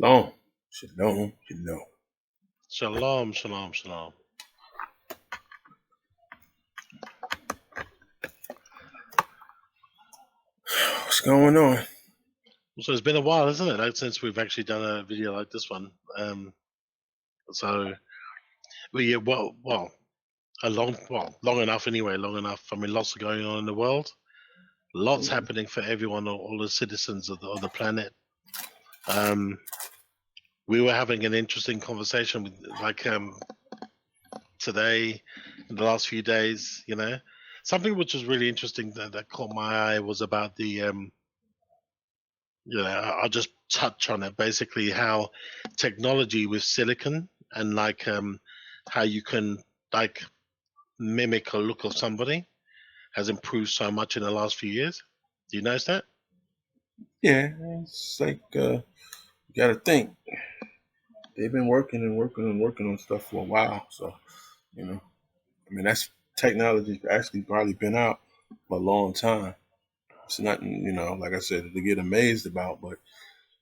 Shalom. Shalom. Shalom. Shalom, shalom, shalom. What's going on? So it's been a while, isn't it? Like, since we've actually done a video like this one. So long enough anyway. Long enough. I mean, lots going on in the world. Lots happening for everyone, all the citizens of the planet. We were having an interesting conversation with, today, in the last few days. Something which was really interesting that caught my eye was about the I'll just touch on it. Basically, how technology with silicon and how you can like mimic a look of somebody has improved so much in the last few years. Do you notice that? Yeah, it's like you got to think. They've been working on stuff for a while. So, that's technology's actually probably been out for a long time. It's nothing, like I said, to get amazed about, but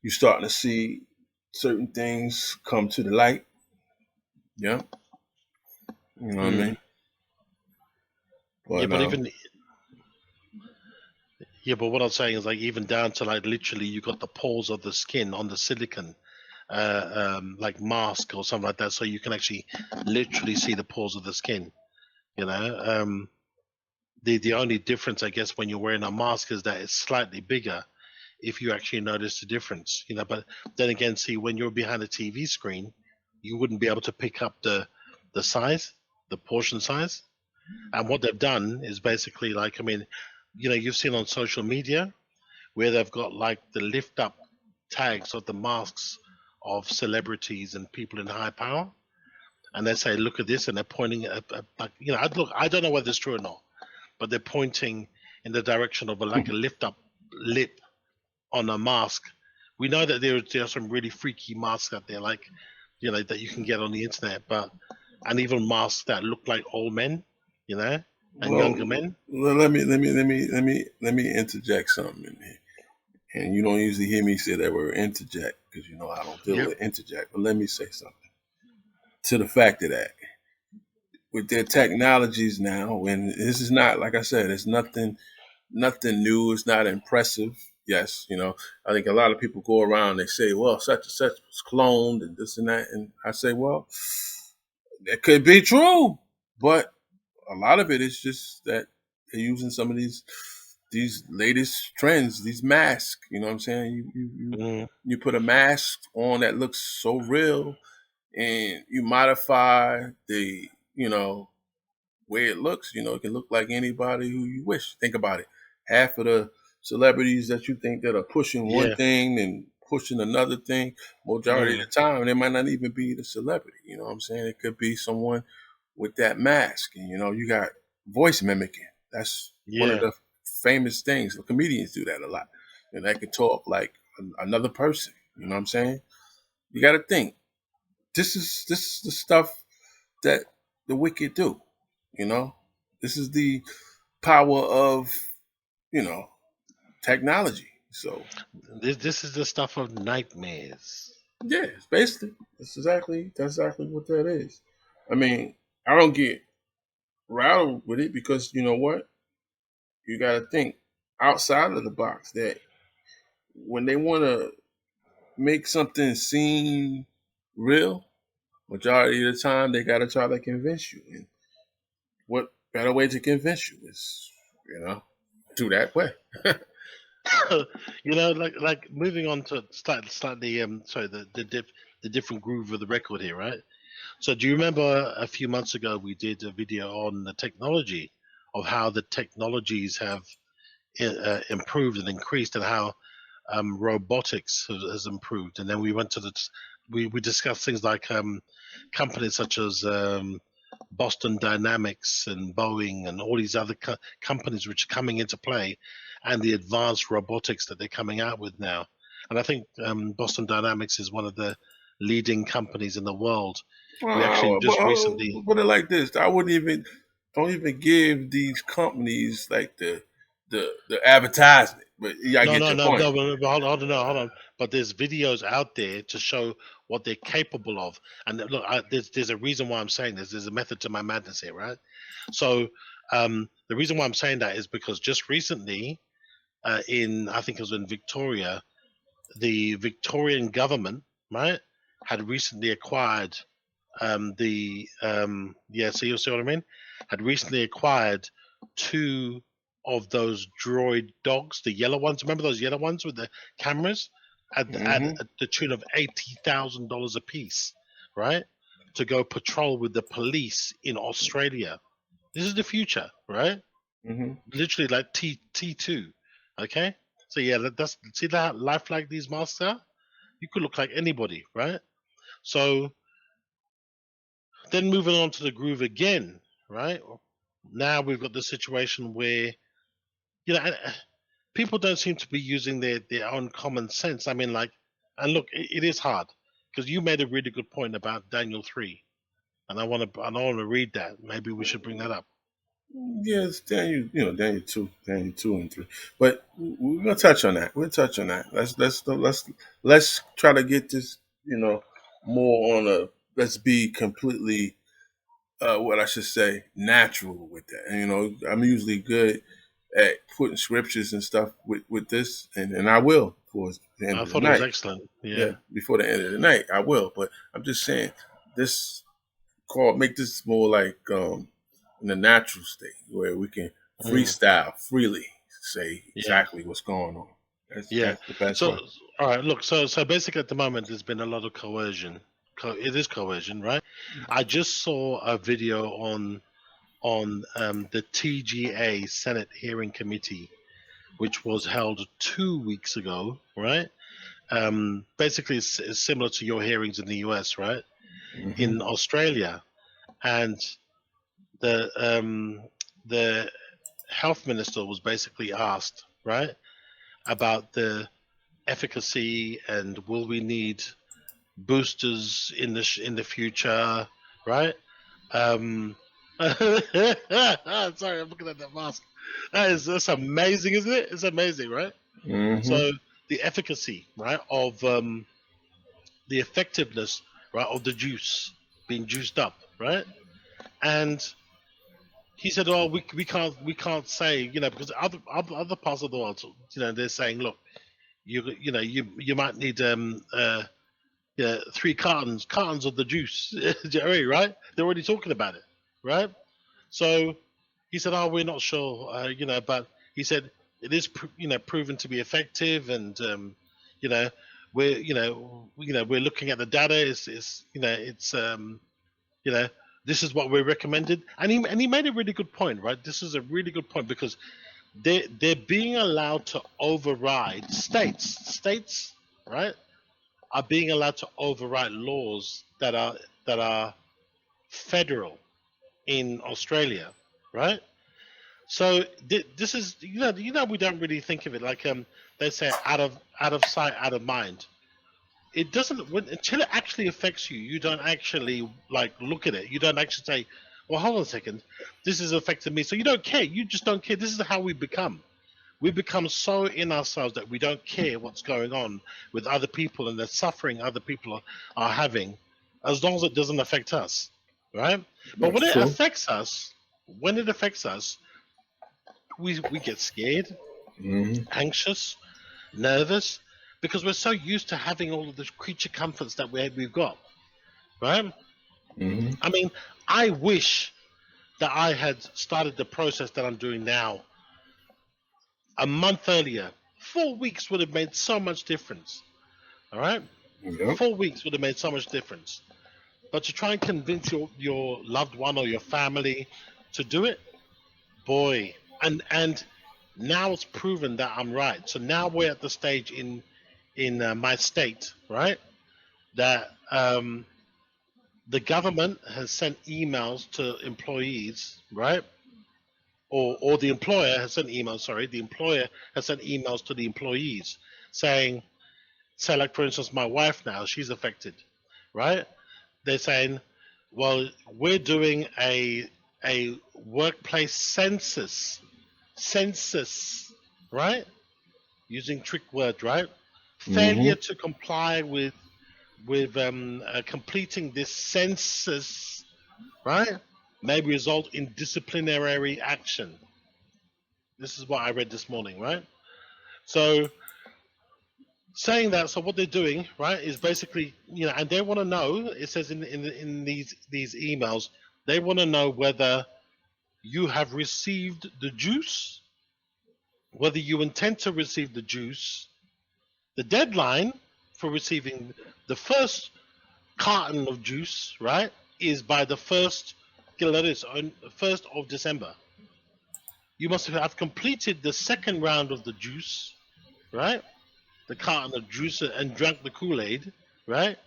you're starting to see certain things come to the light. Yeah. You know what I mean? Yeah, But but what I'm saying is even down to literally you got the pores of the skin on the silicon mask or something like that, so you can actually literally see the pores of the skin. The only difference, I guess, when you're wearing a mask is that it's slightly bigger, if you actually notice the difference. But then again, see, when you're behind a TV screen, you wouldn't be able to pick up the size, the portion size. And what they've done is basically you've seen on social media where they've got the lift up tags of the masks of celebrities and people in high power, and they say, "Look at this," and they're pointing at I don't know whether it's true or not, but they're pointing in the direction of a lift up lip on a mask. We know that there are some really freaky masks out there, that you can get on the internet, and even masks that look like old men, and younger men. Let me interject something in here. And you don't usually hear me say that word interject because I don't deal with interject. But let me say something to the fact of that. With their technologies now, and this is not, like I said, it's nothing new. It's not impressive. Yes, I think a lot of people go around, they say, well, such and such was cloned and this and that. And I say, well, that could be true, but a lot of it is just that they're using some of these latest trends, these masks. You know what I'm saying? You put a mask on that looks so real, and you modify the way it looks. It can look like anybody who you wish. Think about it. Half of the celebrities that you think that are pushing one thing and pushing another thing, majority of the time, they might not even be the celebrity. You know what I'm saying? It could be someone with that mask. And you got voice mimicking. That's one of the famous things. The comedians do that a lot. And they can talk like another person. You know what I'm saying? You got to think. This is the stuff that the wicked do. This is the power of technology. So this is the stuff of nightmares. Yeah, it's basically that's exactly what that is. I mean, I don't get rattled with it because you know what? You got to think outside of the box. That when they want to make something seem real, majority of the time they got to try to convince you. And what better way to convince you is do that way. Moving on to slightly the different groove of the record here, right? So do you remember a few months ago we did a video on the technology of how the technologies have improved and increased, and how robotics has improved, and then we went to we discussed things like companies such as Boston Dynamics and Boeing and all these other companies which are coming into play, and the advanced robotics that they're coming out with now. And I think Boston Dynamics is one of the leading companies in the world. We actually just recently put it like this: don't even give these companies like the the advertisement. But yeah, I No, get no, your no, point. no, but hold on, no, hold on. But there's videos out there to show what they're capable of. And look, there's a reason why I'm saying this. There's a method to my madness here, right? So, the reason why I'm saying that is because just recently, I think it was in Victoria, the Victorian government, right, had recently acquired so you see what I mean? Had recently acquired two of those droid dogs, the yellow ones. Remember those yellow ones with the cameras Hmm. at the tune of $80,000 a piece, right? To go patrol with the police in Australia. This is the future, right? Hmm. Literally like T2. Okay? So yeah, that's see that lifelike these masks are? You could look like anybody, right? So then moving on to the groove again, right? Now we've got the situation where people don't seem to be using their own common sense. I mean, like, and look, it is hard because you made a really good point about Daniel 3, and I want to read that. Maybe we should bring that up. Yeah, it's Daniel, Daniel 2 and 3. But we're gonna touch on that. We'll touch on that. Let's try to get this, more on a. Let's be completely, what I should say, natural with that. And, I'm usually good at putting scriptures and stuff with this, and I will towards the end I of the thought it was night. excellent. Yeah, Yeah. before the end of the night, I will. But I'm just saying, this make this more like, in a natural state where we can Mm, freestyle freely, say yeah. exactly what's going on. That's Yeah. that's the best So, way. all right, look, so basically at the moment there's been a lot of coercion. It is coercion, right? I just saw a video on the TGA Senate Hearing Committee, which was held 2 weeks ago, right? Basically, it's similar to your hearings in the US, right? Hmm. In Australia, and the the health minister was basically asked, right, about the efficacy and will we need boosters in the future, right? Um, sorry, I'm looking at that mask. That's amazing, isn't it? It's amazing, right? Hmm. So the efficacy, right, of the effectiveness, right, of the juice being juiced up, right? And he said, "Oh, we can't say, because other parts of the world, they're saying, look, you might need yeah, three cartons of the juice, Jerry, right? They're already talking about it, right? So he said, "Oh, we're not sure, but he said it is, proven to be effective, and you know, we're looking at the data. You know, this is what we're recommended." And he made a really good point, right? This is a really good point because they're being allowed to override states, right? Are being allowed to override laws that are federal in Australia, right? So this is we don't really think of it like they say out of sight, out of mind. It doesn't until it actually affects you. You don't actually like look at it. You don't actually say, "Well, hold on a second, this is affecting me." So you don't care. You just don't care. This is how we become. We become so in ourselves that we don't care what's going on with other people and the suffering other people are having, as long as it doesn't affect us, right? But That's true. when it affects us, we get scared, Hmm. anxious, nervous, because we're so used to having all of the creature comforts that we've got, right? Hmm. I mean, I wish that I had started the process that I'm doing now a month earlier. 4 weeks would have made so much difference. All right, Yep. 4 weeks would have made so much difference. But to try and convince your loved one or your family to do it, boy, and now it's proven that I'm right. So now we're at the stage in my state, right, that the government has sent emails to employees, right, or the employer has sent emails. Sorry, the employer has sent emails to the employees saying, say, like for instance, my wife now, she's affected, right? They're saying, well, we're doing a workplace census census, right? Using trick word, right? Mm-hmm. Failure to comply with completing this census, right, may result in disciplinary action. This is what I read this morning, right? So saying that, so what they're doing, right, is basically, and they want to know. It says in these emails, they want to know whether you have received the juice, whether you intend to receive the juice. The deadline for receiving the first carton of juice, right, is by the first of December. You must have completed the second round of the juice, right, the carton of juice, and drank the Kool-Aid, right,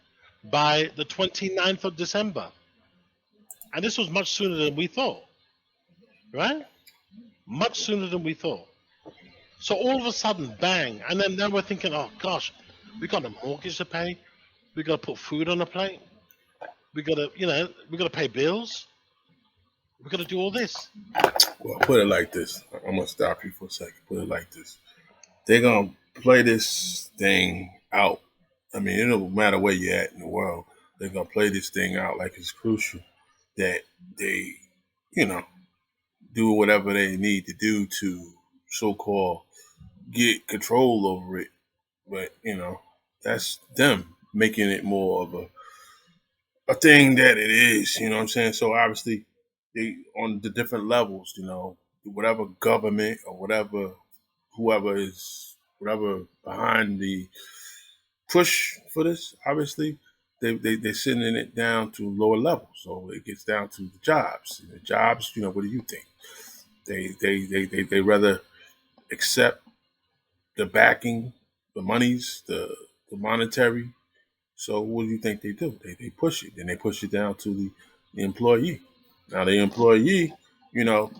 by the 29th of December. And this was much sooner than we thought, right? Much sooner than we thought. So all of a sudden, bang, and then we're thinking, oh gosh, we got a mortgage to pay, we got to put food on the plate, we got to pay bills, we got to do all this. Well, put it like this. I'm gonna stop you for a second. Put it like this. They're gonna play this thing out. I mean, it don't matter where you're at in the world. They're gonna play this thing out like it's crucial that they, you know, do whatever they need to do to so-called get control over it. But that's them making it more of a thing that it is. You know what I'm saying? So obviously, they on the different levels. Whatever government or whoever is whatever behind the push for this, obviously, they're sending it down to lower levels. So it gets down to the jobs. The jobs, what do you think? They rather accept the backing, the monies, the monetary. So what do you think they do? They push it. Then they push it down to the employee. Now the employee, you know,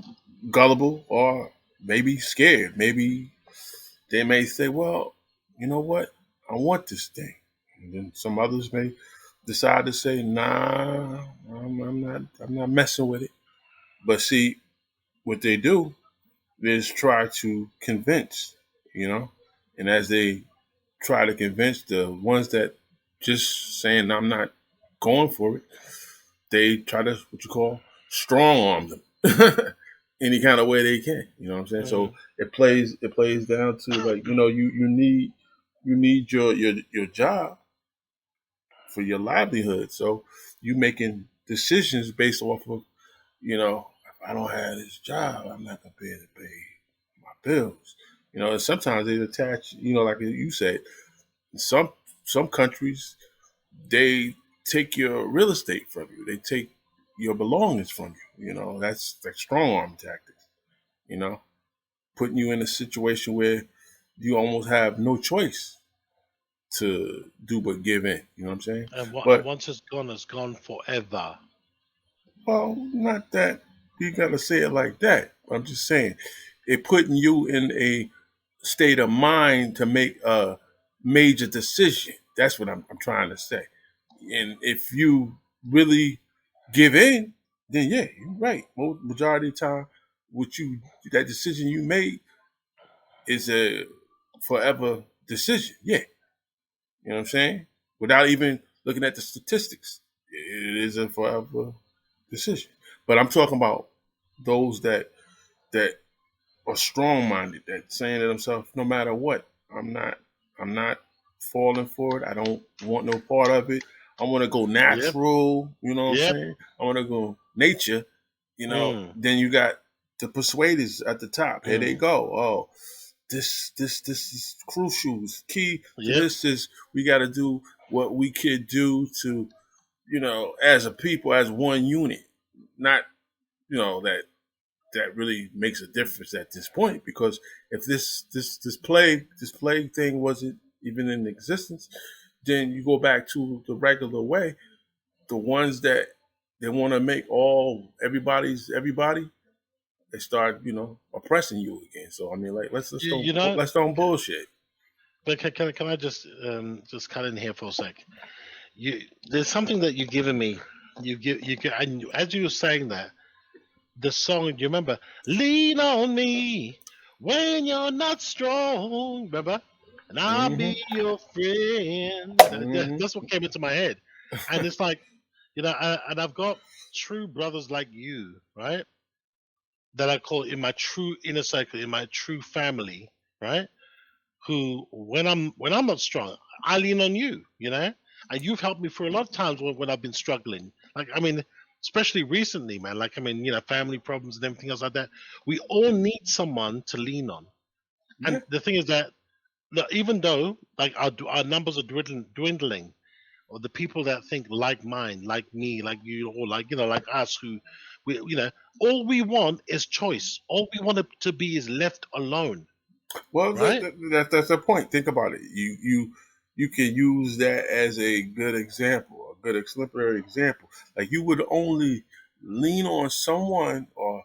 gullible or maybe scared. Maybe they may say, well, you know what? I want this thing. And then some others may decide to say, nah, I'm not messing with it. But see, what they do is try to convince, you know, and as they try to convince the ones that just saying I'm not going for it, they try to what you call strong arm them any kind of way they can. You know what I'm saying? So Mm. it plays down to like you need your job for your livelihood. So you making decisions based off of if I don't have this job, I'm not gonna be able to pay my bills. And sometimes they attach like you said, some some countries they take your real estate from you. They take your belongings from you. That's like strong arm tactics. You know, putting you in a situation where you almost have no choice to do but give in. You know what I'm saying? And But once it's gone forever. well, not that you gotta say it like that. I'm just saying it putting you in a state of mind to make a major decision. That's what I'm trying to say. And if you really give in, then yeah, you're right. Majority of the time, what you that decision you made is a forever decision. Yeah, you know what I'm saying? Without even looking at the statistics, it is a forever decision. But I'm talking about those that are strong minded, that saying to themselves, no matter what, I'm not falling for it. I don't want no part of it. I want to go Yep. natural, you know what I'm Yep. saying? I want to go nature, Mm. then you got the persuaders at the top. Here they Mm. go. Oh, this is crucial. Key to Yep. this is we got to do what we could do to, as a people, as one unit. Not, that really makes a difference at this point because if this plague thing wasn't even in existence, then you go back to the regular way. The ones that they want to make everybody's everybody, they start oppressing you again. So I mean, like let's You, don't you know, let's don't bullshit. but can I just cut in here for a sec? There's something that you've given me. And as you were saying that, the song. You remember? Lean on me when you're not strong. Remember? And I'll Hmm. be your friend. Hmm. That's what came into my head. And it's like, and I've got true brothers like you, right? That I call in my true inner circle, in my true family, right? Who, when I'm not strong, I lean on you, and you've helped me for a lot of times when I've been struggling. Like, I mean, especially recently, man. Like, I mean, family problems and everything else like that. We all need someone to lean on. Yeah. And the thing is that, look, even though like our numbers are dwindling, or the people that think like mine, like me, like you, or like like us, who we, all we want is choice. All we want to be is left alone, Well, right? that's the point. Think about it. You can use that as a good example, a good exemplary example. Like you would only lean on someone or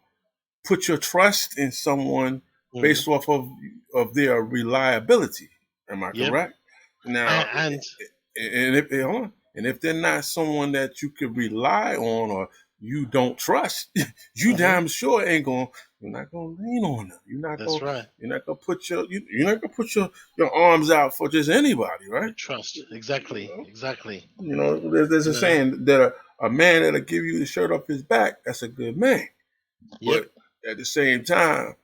put your trust in someone Mm. based off of their reliability. Am I Yep. correct? Now, And and if they're not someone that you could rely on or you don't trust, you mhm, damn sure ain't going. You're not gonna lean on them. that's right. You're not gonna put you're not gonna put your arms out for just anybody, The right? trust, exactly, exactly. There's You a know. saying that a man that'll give you the shirt off his back, that's a good man. Yep. But at the same time,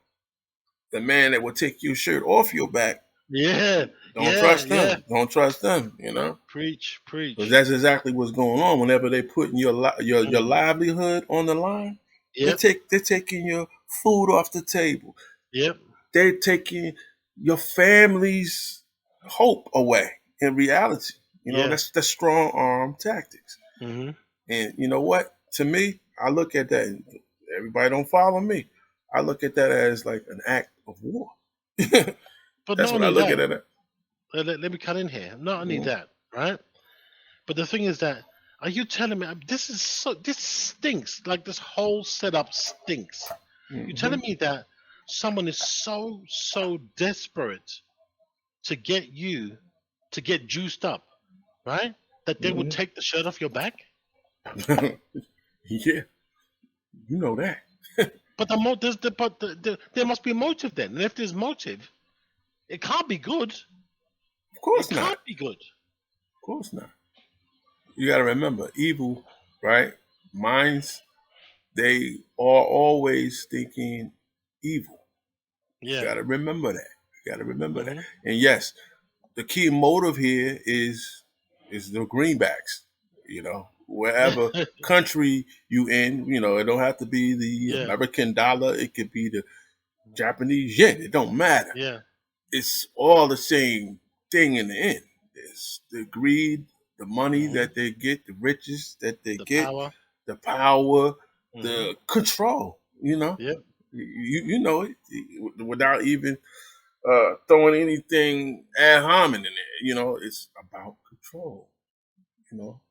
the man that will take your shirt off your back, Yeah. don't Yeah. trust Yeah. them. Don't trust them. You know, Preach. because Preach. that's exactly what's going on. Whenever they putting your Mm. livelihood on the line, Yep. they're taking your food off the table. Yep. They're taking your family's hope away. In reality, Yeah. that's the strong arm tactics. Mhm. And you know what? To me, I look at that. And everybody don't follow me. I look at that as like an act of war. But That's not what I only look at that, it as. let me cut in here. Not only Mm-hmm. that, right? But the thing is that, are you telling me this stinks? Like, this whole setup stinks. You Mm-hmm. telling me that someone is so desperate to get you to get juiced up, right? That they would Mm-hmm. take the shirt off your back? Yeah, you know that. But there must be a motive then. And if there's motive, it can't be good. Of It course not. can't be good. Of course not. You got to remember, evil, right? Minds, they are always thinking evil. You Yeah. got to remember that. You got to remember that. Hmm. And yes, the key motive here is the greenbacks. Wherever country you in, it don't have to be the Yeah. American dollar. It could be the Japanese yen. It don't matter. Yeah. It's all the same thing in the end. It's the greed, the money Hmm. that they get, the riches that they The get, power. the power, Hmm. the control. Yep. You know it without even throwing anything ad hominem in there. It's about control. You know.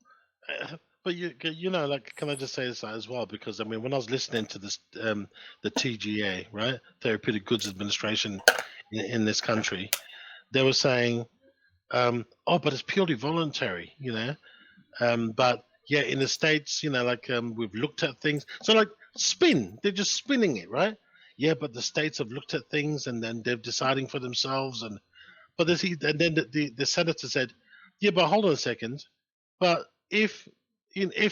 But like, can I just say this as well? Because I mean, when I was listening to this, the TGA, right, Therapeutic Goods Administration in this country, they were saying, oh, but it's purely voluntary, but yeah, in the States, like, we've looked at things. So, like, they're just spinning it, right? Yeah, but the states have looked at things and then they're deciding for themselves. And then the senator said, yeah, but hold on a second. But if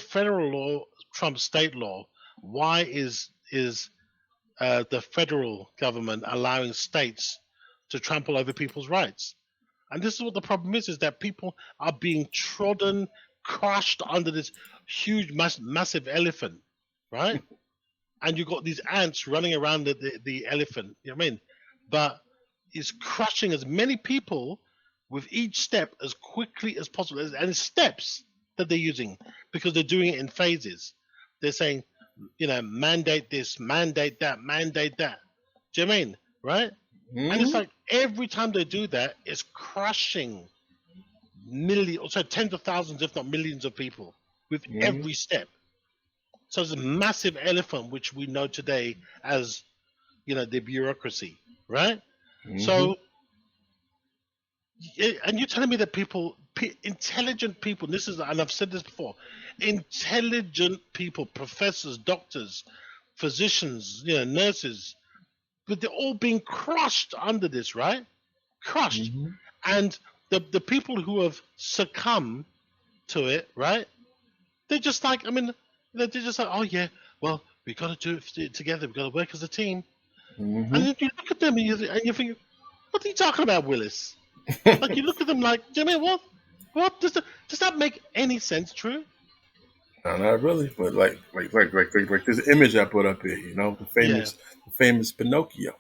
federal law trumps state law, why is the federal government allowing states to trample over people's rights? And this is what the problem is that people are being trodden, crushed under this huge, massive elephant, right? And you've got these ants running around the elephant, you know what I mean? But it's crushing as many people with each step as quickly as possible. And it's steps that they're using because they're doing it in phases. They're saying, mandate this, mandate that, mandate that. Do you know what I mean? Right? And it's Hmm. like every time they do that, it's crushing millions, so tens of thousands, if not millions of people with Hmm. every step. So it's a massive elephant, which we know today as, the bureaucracy, right? Hmm. So, and you're telling me that intelligent people, and I've said this before, intelligent people, professors, doctors, physicians, nurses, but they're all being crushed under this, right? Crushed. Mm-hmm. And the people who have succumbed to it, right? They're just like, they're just like, oh yeah, well, we got to do it together. We got to work as a team. Mm-hmm. And then you look at them and you think, what are you talking about, Willis? Like you look at them like, you know what? What does that make any sense? True? No, not really, but like this image I put up here, the Yeah. famous Pinocchio.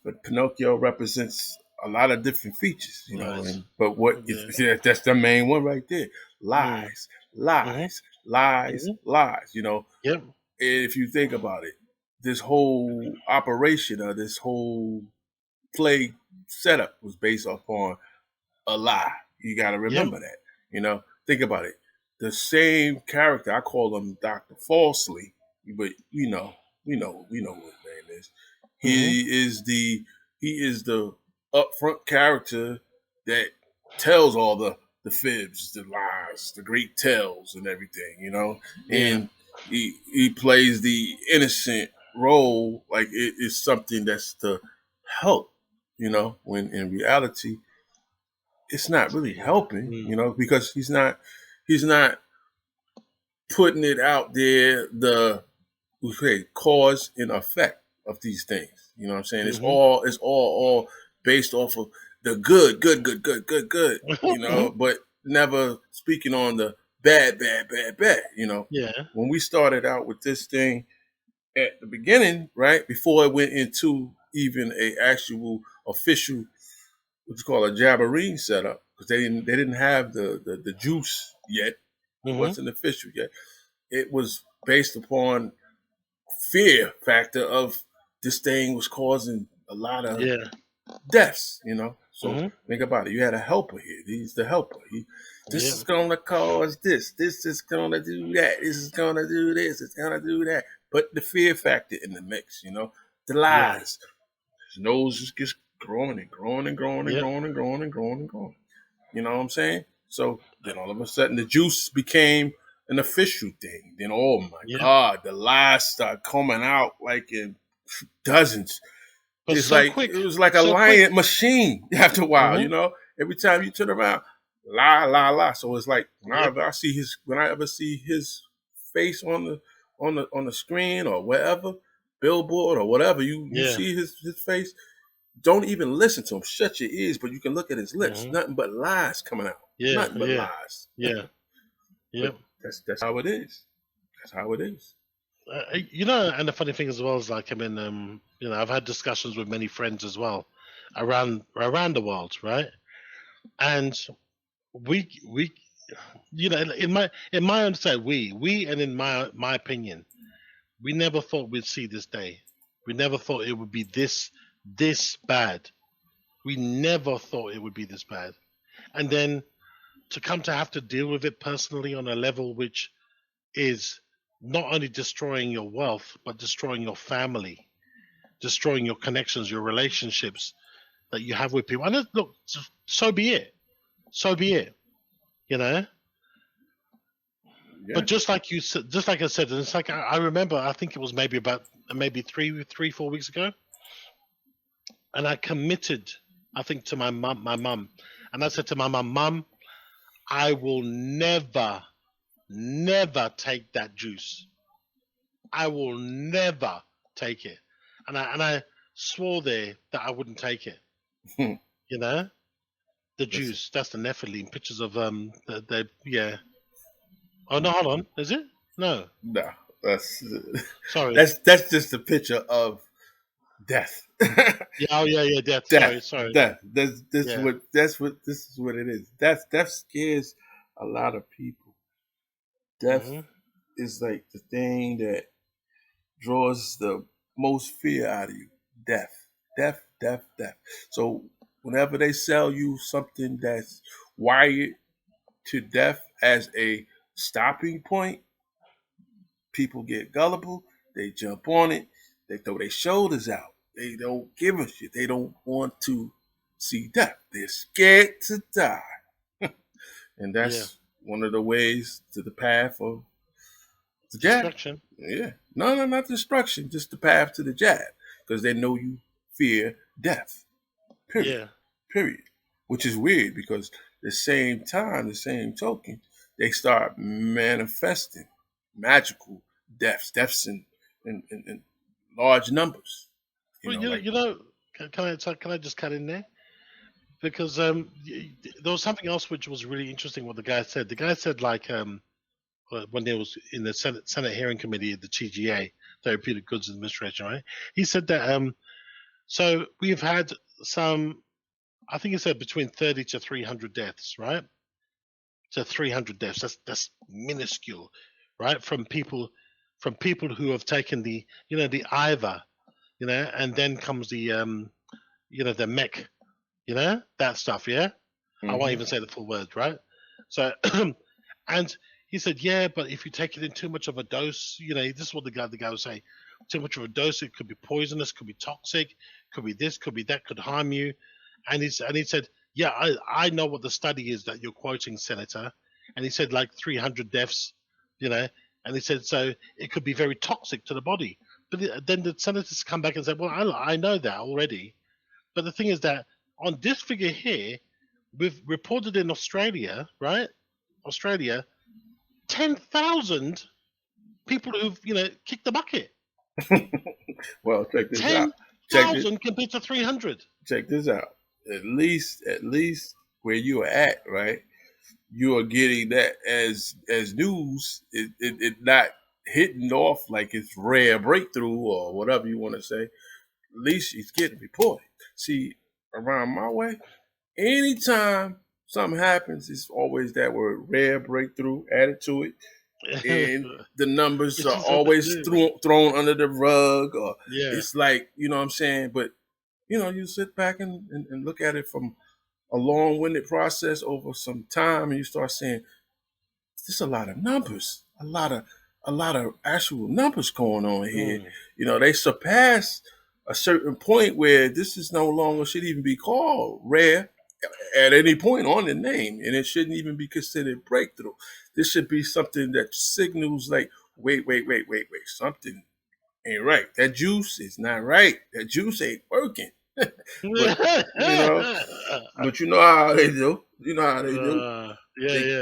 But Pinocchio represents a lot of different features, Right. but what Yeah. that's the main one right there. Mm. Lies, Mhm. lies, lies, Mhm. lies. Yep. If you think about it, this whole operation or this whole play setup was based upon a lie. You got to Yep. remember that. Think about it. The same character, I call him Dr. Falsely, but we know what his name is. Mhm. He is the upfront character that tells all the fibs, the lies, the great tells, and everything. Yeah. And he plays the innocent role like it is something that's to help. When in reality it's not really helping, Mm. because he's not putting it out there cause and effect of these things. You know what I'm saying? It's Mhm. all based off of the good, good, good, good, good, good, Mhm. but never speaking on the bad, bad, bad, bad. Yeah. When we started out with this thing at the beginning, right, before it went into even a actual official what's called a Jabberine setup because they didn't have the juice yet. It Mhm. wasn't official yet. It was based upon fear factor of this thing was causing a lot of Yeah. deaths. So Mhm. think about it. You had a helper here. He's the helper. This Yeah. is gonna cause this. This is gonna do that. This is gonna do this. It's gonna do that. But the fear factor in the mix. The Yeah. lies. His nose just gets growing and growing and growing and Yep. growing and growing and growing and growing. You know what I'm saying? So then all of a sudden the juice became an official thing. Then oh my Yep. God, the lies start coming out like in dozens. But It's so like quick. it was like a So quick. lion machine after a while, Mhm. Every time you turn around, lie, lie, lie. So it's like Yep. when I ever see his face on the screen or wherever, billboard or whatever, you Yeah. see his face, don't even listen to him. Shut your ears, but you can look at his lips. Mhm. Nothing but lies coming out. Yeah. Nothing but Yeah. lies. Yeah. But Yep. that's how it is. That's how it is. And the funny thing as well is like I've had discussions with many friends as well, around the world, right? And we in my understanding, we and in my opinion, we never thought we'd see this day. We never thought it would be this bad. We never thought it would be this bad. And then to come to have to deal with it personally on a level which is not only destroying your wealth but destroying your family, destroying your connections, your relationships that you have with people. And look, so be it. So be it. You know. Yeah. But just like you said, just like I said, and it's like I remember. I think it was maybe 3, 4 weeks ago, and I committed. I think to my mum, and I said to my mum, I will never, never take that juice. I will never take it, and I swore there that I wouldn't take it. You know, the Listen, juice. That's the nephilim pictures of the yeah. Oh no, hold on. Is it? No, no, that's sorry. that's just a picture of death. Yeah, oh yeah, yeah, death. Sorry, death, sorry. death. Yeah. This is what it is. Death scares a lot of people. Death Mhm. is like the thing that draws the most fear out of you. Death, death, death, death. So whenever they sell you something that's wired to death as a stopping point, people get gullible. They jump on it. They throw their shoulders out. They don't give a shit. They don't want to see death. They're scared to die. And Yeah. that's one of the ways to the path of the death. Destruction. Yeah. No, not destruction, just the path to the jab. Because they know you fear death. Period. Yeah. Period. Which is weird because the same time, the same token, they start manifesting magical deaths in large numbers. You Well, know, like can I just cut in there? Because there was something else which was really interesting. What the guy said. The guy said like when there was in the Senate hearing committee at the TGA, Therapeutic Goods Administration, right? He said that so we've had some. I think he said between 30 to 300 deaths, right? To 300 deaths. That's minuscule, right? From people who have taken the the IVA, and then comes the the mech, that stuff, yeah. I won't mm-hmm. even say the full words, right? So, and he said, yeah, but if you take it in too much of a dose, this is what the guy was saying. Too much of a dose, it could be poisonous, could be toxic, could be this, could be that, could harm you. And he said, yeah, I know what the study is that you're quoting, Senator. And he said like 300 deaths, you know. And he said so it could be very toxic to the body. But then the senators come back and say, well, I know that already. But the thing is that on this figure here, we've reported in Australia, right? Australia, 10,000 people who've kicked the bucket. Well, check this out. Check this. 10,000 compared to 300. Check this out. At least where you are at, right? You are getting that as news. It not hitting off like it's rare breakthrough or whatever you want to say. At least it's getting reported. See, around my way, anytime something happens, it's always that word rare breakthrough added to it. And the numbers are always thrown under the rug, or it's like, you know what I'm saying? But, you sit back and look at it from a long-winded process over some time, and you start saying, there's a lot of numbers, a lot of actual numbers going on here. They surpass a certain point where this is no longer should even be called rare at any point on the name, and it shouldn't even be considered breakthrough. This should be something that signals like, wait, something ain't right. That juice is not right. That juice ain't working. But but you know how they do.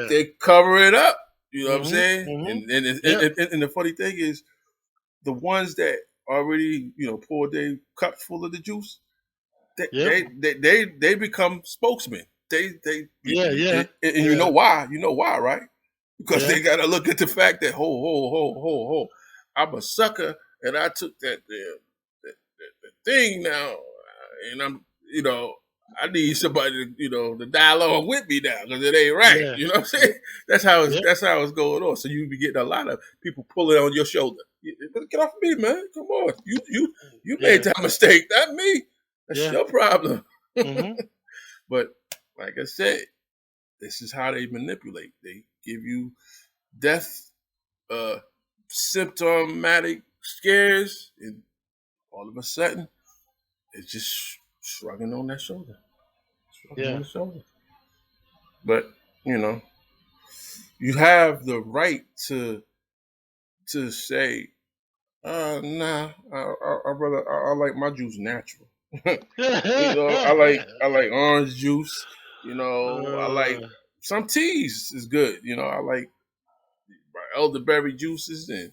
They cover it up. You know what I'm saying? Mm-hmm. And the funny thing is, the ones that already pour their cups full of the juice, they become spokesmen. And you know why? You know why, right? Because they got to look at the fact that ho, I'm a sucker, and I took that thing now, and I'm I need somebody to dialogue with me now because it ain't right. You know what I'm saying? That's how it's going on. So you be getting a lot of people pulling on your shoulder. Get off me, man! Come on, you made that mistake, not me. That's your problem. Mm-hmm. But like I said, this is how they manipulate. They give you death, symptomatic scares, and all of a sudden, it's just shrugging on that shoulder. On the shoulder. But you have the right to say, nah, I like my juice natural. I like orange juice. I like some teas is good. I like elderberry juices and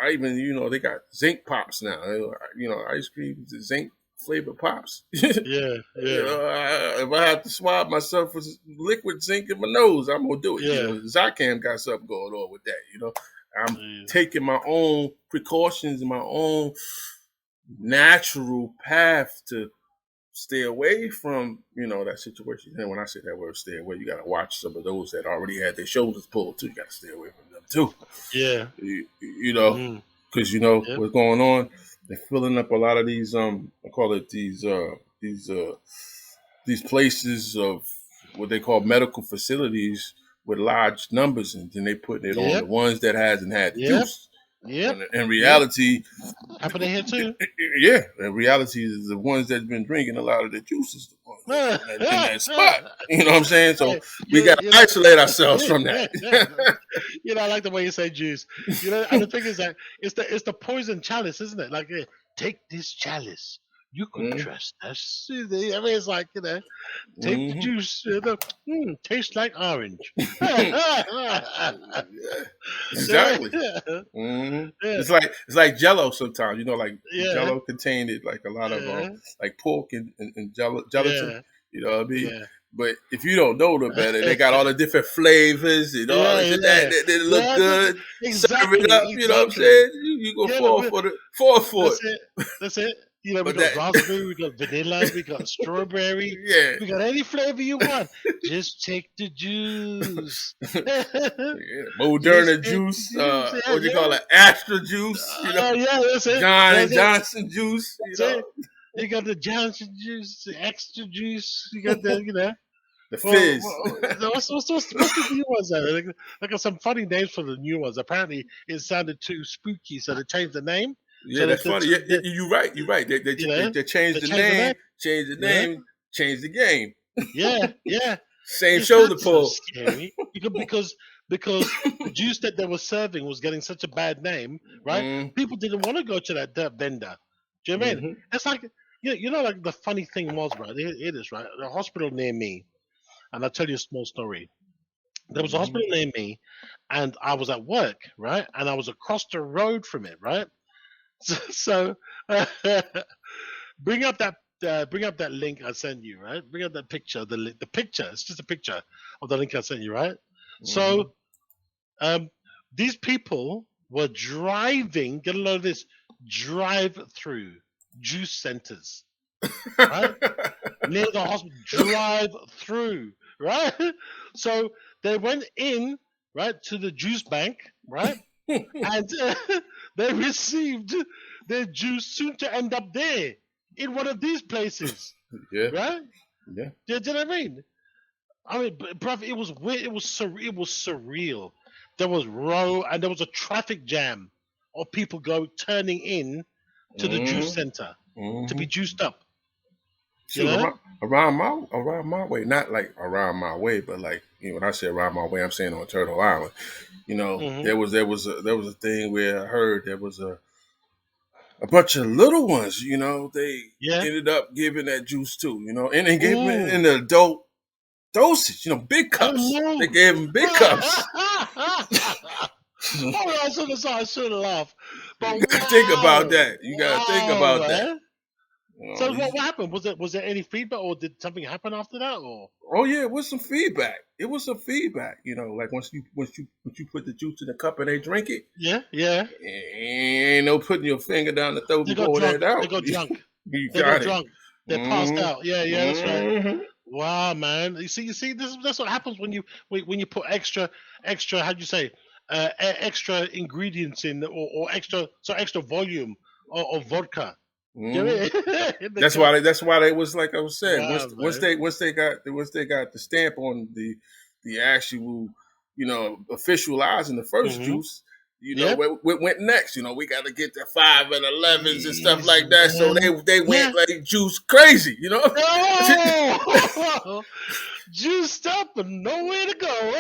I even they got zinc pops now. Ice cream zinc flavored pops. If I have to swab myself with liquid zinc in my nose, I'm gonna do it. Zycam got something going on with that. I'm taking my own precautions and my own natural path to stay away from that situation. And when I say that word stay away, you got to watch some of those that already had their shoulders pulled too. You got to stay away from them too. Because what's going on, they're filling up a lot of these I call it these places of what they call medical facilities with large numbers, and then they putting it on the ones that hasn't had the juice. Yep. In reality, Happening here too. yeah, in reality, the ones that's been drinking a lot of the juices, the ones that's in that spot. You know what I'm saying? So we got to isolate ourselves from that. I like the way you say juice. And the thing is that it's the poison chalice, isn't it? Like, take this chalice. You could trust us. I mean, it's like, take the juice. Tastes like orange. Exactly. It's like Jello sometimes. Like Jello contained it like a lot of like pork and gelatin. You know what I mean? Yeah. But if you don't know no better, they got all the different flavors and all this and that. They look good. Exactly. Serve it up. You know what I'm saying? You go fall for it. That's it. We But got raspberry, we got vanilla, we got strawberry. Yeah. We got any flavor you want. Just take the juice. Moderna juice. What do you call it? Astra juice. That's it. John and Johnson juice. You got the Johnson juice, the extra juice. You got the, the fizz. What's the new ones? Like some funny names for the new ones. Apparently, it sounded too spooky, so they changed the name. Yeah, so that's funny. You're right. They changed the name, changed the game. Yeah. Same shoulder pull. So scary because the juice that they were serving was getting such a bad name, right? People didn't want to go to that vendor. Do you know what I mean? It's like like the funny thing was, right? It is right. The hospital near me, and I'll tell you a small story. There was a hospital near me, and I was at work, right? And I was across the road from it, right? So bring up that link I sent you, right? Bring up that picture, the picture. It's just a picture of the link I sent you, right? So, these people were driving. Get a load of this. Drive-through juice centers, right? Near the hospital. Drive-through, right? So they went in, right, to the juice bank, right, and they received their juice soon to end up there in one of these places. Yeah. Right? Yeah. Do you know what I mean? Bruv, it was weird. It was surreal. There was and there was a traffic jam of people turning in to the juice center to be juiced up. Around my way, not like around my way, but like when I say around my way, I'm saying on Turtle Island. There was a thing where I heard there was a bunch of little ones. They ended up giving that juice too. And they gave it in the adult dosage. Big cups. Oh, no. They gave them big cups. I should have laughed. But you gotta think about that. You gotta think about that. So what happened? Was there any feedback, or did something happen after that? Or yeah, it was some feedback. Like once you put the juice in the cup and they drink it. Yeah. Ain't no putting your finger down the throat and pour that out. They got drunk. They got drunk. They passed out. Yeah, that's right. Wow, man. You see, that's what happens when you put extra. How'd you say? Extra ingredients in, or extra volume of vodka. That's why they was, like I was saying. Wow, once they got the stamp on the actual officializing the first juice. What went next? We got to get the 5 and 11s and stuff like that. So they went like juice crazy. Juiced up and nowhere to go,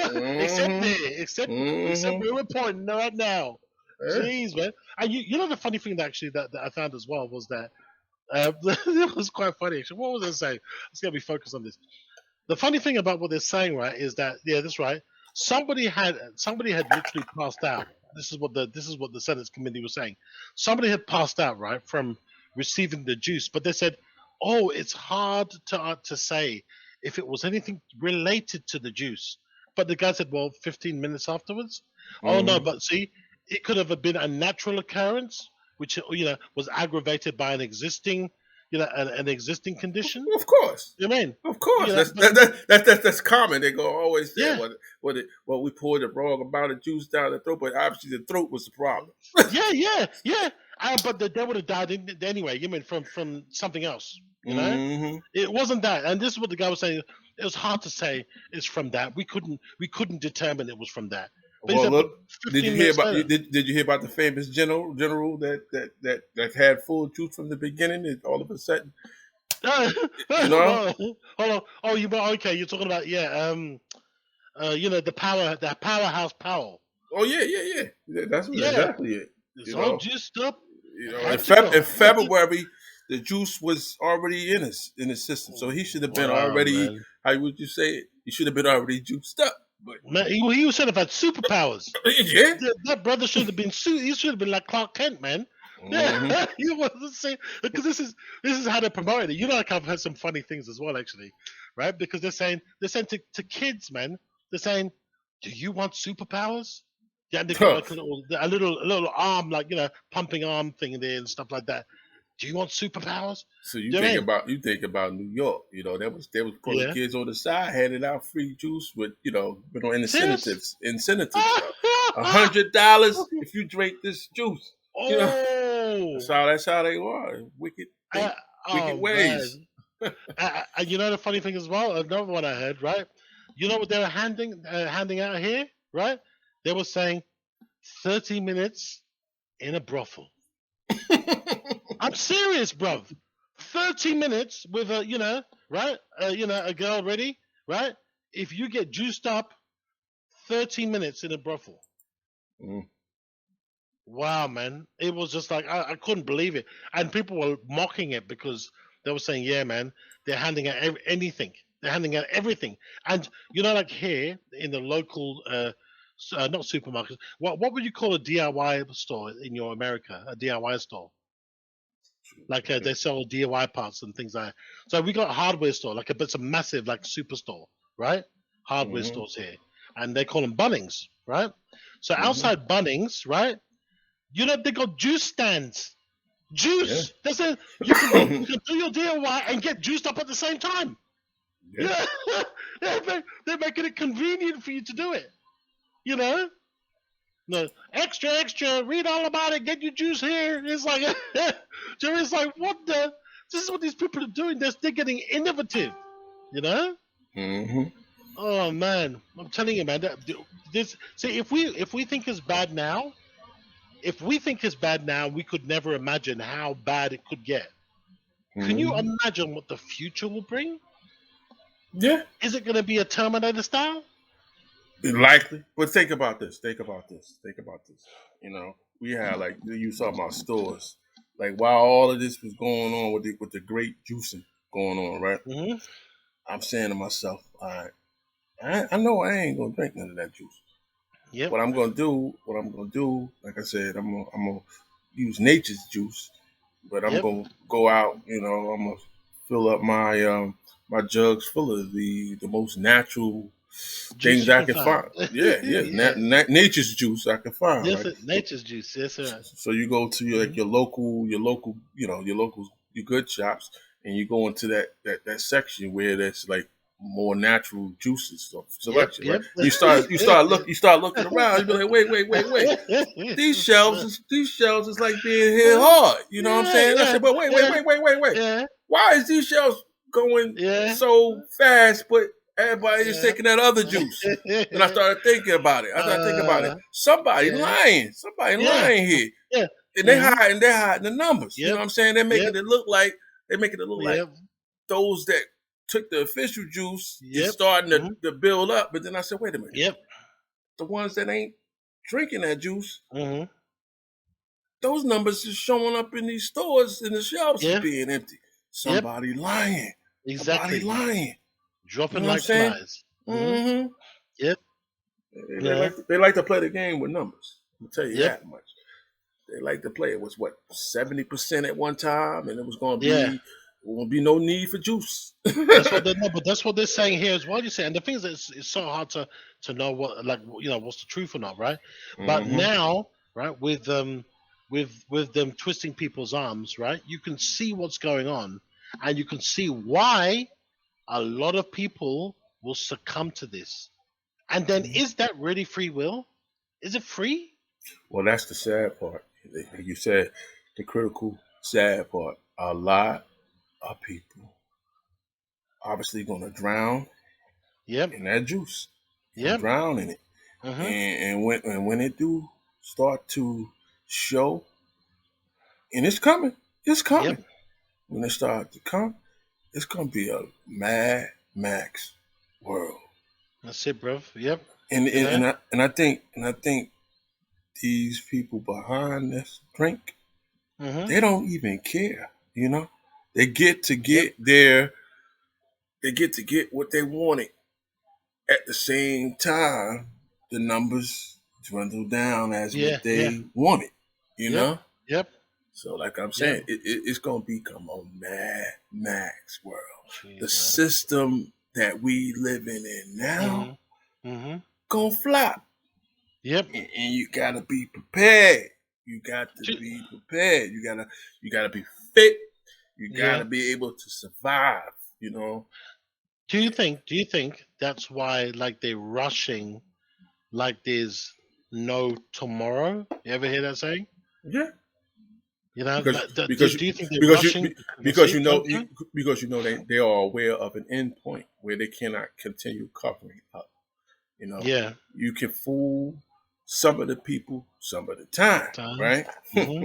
except where we're pointing right now. Jeez, man. And the funny thing that I found as well was that it was quite funny. Actually, what was I saying? Let's get me focused on this. The funny thing about what they're saying, right, is that that's right. Somebody had literally passed out. This is what the Senate committee was saying. Somebody had passed out, right, from receiving the juice, but they said, "Oh, it's hard to say if it was anything related to the juice." But the guy said, "Well, 15 minutes afterwards." Oh no, but see, it could have been a natural occurrence, which was aggravated by an existing condition. Of course. You know what I mean? Of course. That's common. They go always say, well, we poured the wrong amount of juice down the throat, but obviously the throat was the problem. yeah. But they would have died anyway. You mean from something else? It wasn't that. And this is what the guy was saying. It was hard to say it's from that. We couldn't determine it was from that. But he Well, said, but look, did you 15 hear minutes about later. did you hear about the famous general that had full juice from the beginning, and all of a sudden, you know? Hold on. Oh, okay. You're talking about the powerhouse Powell. Oh yeah. That's Yeah, exactly it. it's You all know, juiced up. in, Had to go. In February, the juice was already in his system, so he should have been Wow, already. man. How would you say it? He should have been already juiced up. But Man, he should have had superpowers. yeah. That brother should have been he should have been like Clark Kent, man. Mm-hmm. Yeah, you want to say because this is how they promote it. You know, like I've heard some funny things as well, actually, right? Because they're saying to kids, man. They're saying, "Do you want superpowers?" Yeah, and they got like a little arm, like pumping arm thing there and stuff like that. Do you want superpowers? So Do you know what I mean? you think about New York. They was pulling Yeah. kids on the side, handing out free juice with Serious? incentives. $100 if you drink this juice. You know, Oh, that's how they are. uh, Wicked oh ways. man. And you know the funny thing as well, another one I heard, right? You know what they were handing out here, right? They were saying 30 minutes in a brothel. I'm serious, bruv. 30 minutes with right? A girl ready, right? If you get juiced up, 30 minutes in a brothel. Mm. Wow, man. It was just like, I couldn't believe it. And people were mocking it because they were saying, yeah, man, they're handing out anything. They're handing out everything. And, like here in the local, not supermarkets, what would you call a DIY store in your America? A DIY store? Like they sell DIY parts and things like that. So we got a hardware store, it's a massive, like, superstore, right? Hardware Mm-hmm. stores here. And they call them Bunnings, right? So Mm-hmm. outside Bunnings, right? They got juice stands. Juice. Yeah. That's it. You can do your DIY and get juiced up at the same time. Yeah. They're making it convenient for you to do it. No, extra. Read all about it. Get your juice here. It's like, Jerry's like, what the? This is what these people are doing. They're getting innovative. Mm-hmm. Oh man, I'm telling you, man. If we think it's bad now, we could never imagine how bad it could get. Can you imagine what the future will bring? Yeah. Is it going to be a Terminator style? Likely. But think about this. We had, like, you talking about stores. Like, while all of this was going on with the great juicing going on, right? Mm-hmm. I'm saying to myself, all right, I know I ain't gonna drink none of that juice. Yep. What I'm gonna do, like I said, I'm gonna use nature's juice, but I'm gonna go out, I'm gonna fill up my my jugs full of the most natural juice things you I can can find. find. Yeah. Nature's juice I can find. Yes, Right? nature's juice. Yes, sir. So you go to your local, your good shops, and you go into that section where there's, like, more natural juices of selection, right? Yep. You start looking around. You be like, wait. These shelves is like being hit hard. You know what I'm saying? I said, but wait. Yeah. Why is these shelves going so fast, but everybody is taking that other juice? And I started thinking about it. Somebody lying. Somebody lying here. Yeah. And they're hiding the numbers. Yep. You know what I'm saying? They're making it look like Yep. those that took the official juice is Yep. starting to build up. But then I said, wait a minute. Yep. The ones that ain't drinking that juice, Mm-hmm. those numbers is showing up in these stores and the shelves is Yeah. being empty. Somebody lying. Exactly. Somebody lying. Dropping You know like flies. Mm-hmm. Yep. They like to play the game with numbers. I'll tell you Yep. that much. They like to play. It was 70% at one time, and it was going to be Yeah. won't be no need for juice. That's what they know, but that's what they're saying here as well. You say, and the thing is, that it's so hard to know what, like, what's the truth or not, right? But now, right, with them twisting people's arms, right, you can see what's going on, and you can see why a lot of people will succumb to this. And then, is that really free will? Is it free? Well, that's the sad part. Like you said, the critical sad part. A lot of people obviously going to drown Yep. in that juice. Yep. Drown in it. And when it do start to show, and it's coming, Yep. when it start to come, it's gonna be a Mad Max world. That's it, bruv. Yep. And You know. I think these people behind this drink, they don't even care. You know, they get to Yep. get their, they get to get what they wanted. At the same time, the numbers dwindle down as Yeah. what Yeah. they wanted. You Yep. know, Yep. so like I'm Yep. saying, it's gonna become a Mad Max world. The Jeez, man. system that we living in now Mm-hmm. gonna flop. Yep. And you gotta be prepared. You got to Do- be prepared. You gotta be fit. You Yeah. gotta be able to survive. You know. Do you think that's why like they're rushing like there's no tomorrow? You ever hear that saying? Yeah. You know, Because do you think they're rushing to because see you know junction? because you know they are aware of an end point where they cannot continue covering up. You know, Yeah. you can fool some of the people some of the time, Time. right? Mm-hmm.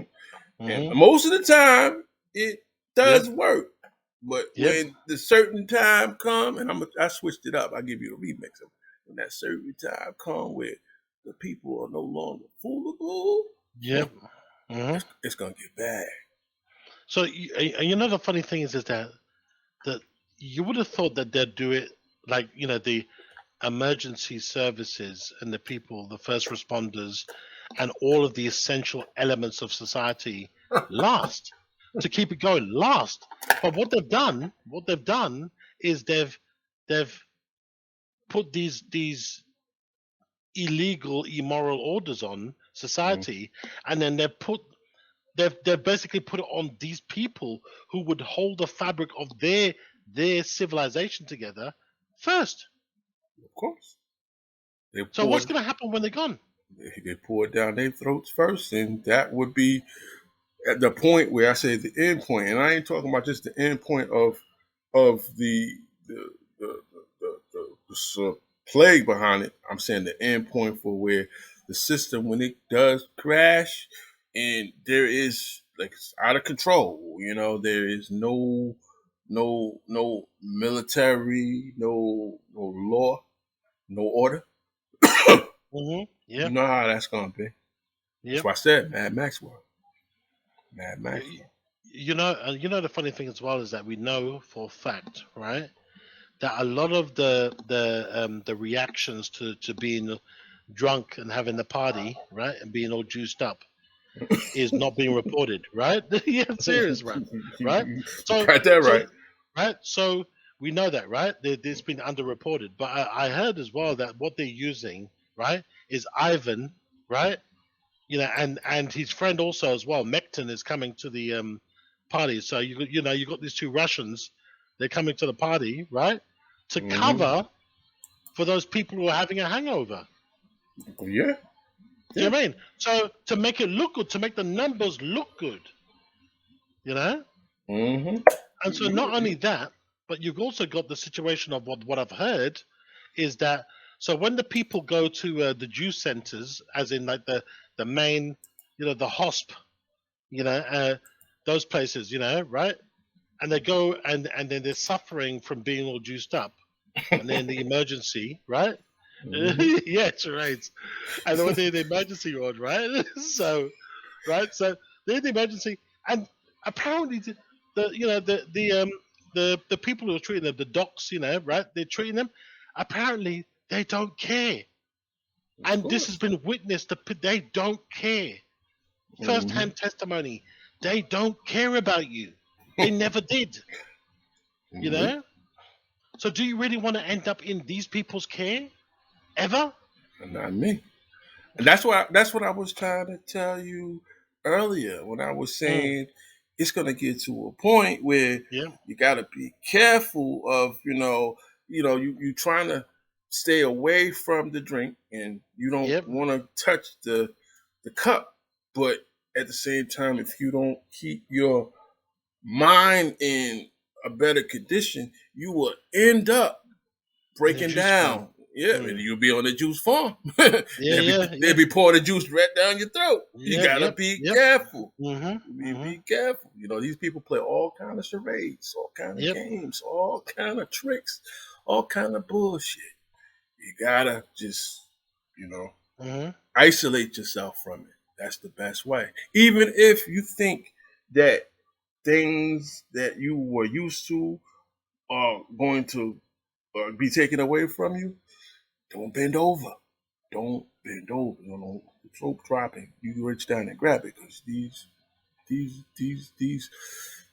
And Mm-hmm. most of the time it Yep. does work. But Yep. when the certain time come, and I switched it up, I give you a remix of it. When that certain time come where the people are no longer foolable, Yep. Mm-hmm. it's gonna get bad. So you know the funny thing is that you would have thought that they'd do it like the emergency services and the people, the first responders, and all of the essential elements of society last to keep it going last. But what they've done is they've put these illegal, immoral orders on Mhm. society, and then they've basically put it on these people who would hold the fabric of their civilization together first. Of course. They So pour what's going to happen when they're gone? they pour it down their throats first, and that would be at the point where I say the end point, and I ain't talking about just the end point of the plague behind it. I'm saying the end point for where the system, when it does crash, and there is like it's out of control. You know, there is no military, no law, no order. You Yep. know how that's gonna be. That's Yep. why I said Mad Max World. Mad Max You, World. the funny thing as well is that we know for a fact, right, that a lot of the reactions to being drunk and having the party, right, and being all juiced up is not being reported, right? Yeah, serious, right? Right. So Got that so right. right. So we know that, right? It's been underreported, but I heard as well that what they're using, right, is Ivan, right? And his friend also as well. Mekton is coming to the party. So you got these two Russians. They're coming to the party, right, to Mm-hmm. cover for those people who are having a hangover. Yeah. Do you Yeah. know what I mean? So to make it look good, to make the numbers look good, you know. Mm-hmm. And so not only that, but you've also got the situation of what I've heard is that so when the people go to the juice centers, as in like the main, the hosp, those places, right? And they go and then they're suffering from being all juiced up, and they're in the emergency, right? Mm-hmm. Yeah, it's right. And when they're in the emergency ward, right? So, right, so they're in the emergency, and apparently the people who are treating them, the docs, right? They're treating them. Apparently, they don't care, Of and this has course. been witnessed. They don't care. Mm-hmm. First-hand testimony. They don't care about you. They never did. You Nope. know. So, do you really want to end up in these people's care ever? Not me. And that's what I was trying to tell you earlier when I was Mm, saying it's gonna get to a point where yeah. you gotta be careful of, you trying to stay away from the drink and you don't Yep. wanna touch the cup, but at the same time if you don't keep your mind in a better condition, you will end up In a breaking juice cream. down Yeah, and you'll be on the juice farm. They'll be pouring the juice right down your throat. You gotta be careful. Be careful. You know, these people play all kind of charades, all kind of games, all kind of tricks, all kind of bullshit. You gotta just, isolate yourself from it. That's the best way. Even if you think that things that you were used to are going to be taken away from you, don't bend over. Don't bend over. You know, rope dropping. You reach down and grab it because these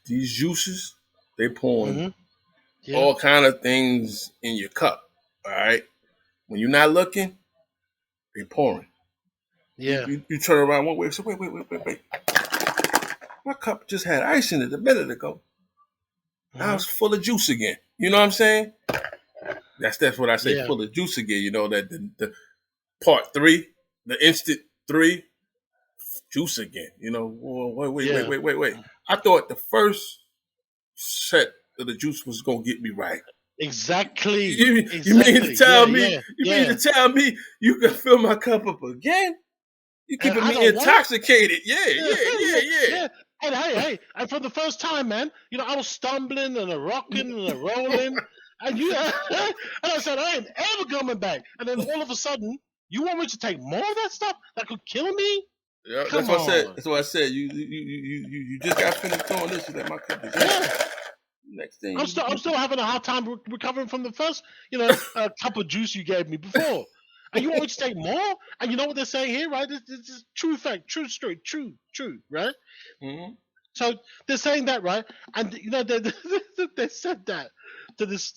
juices, they pouring all kind of things in your cup. All right. When you're not looking, they pouring. Yeah. You turn around one way. So wait. My cup just had ice in it a minute ago. Now it's full of juice again. You know what I'm saying? That's what I say. Full of juice again. You know that the part 3, the instant 3, juice again. You know, wait. I thought the first set of the juice was gonna get me right. Exactly. You mean to tell me? You mean to tell me you can fill my cup up again? You keeping me intoxicated? Yeah. And hey, and for the first time, man, I was stumbling and a rocking and a rolling, and and I said I ain't ever coming back. And then all of a sudden, you want me to take more of that stuff that could kill me? Yeah, that's what I said. That's what I said. You just got finished doing this. You let my cup. Next thing, I'm still having a hard time recovering from the first, cup of juice you gave me before. And you want me to take more? And you know what they're saying here, right? This is true fact, true story, true, right? Mm-hmm. So they're saying that, right? And they said that to this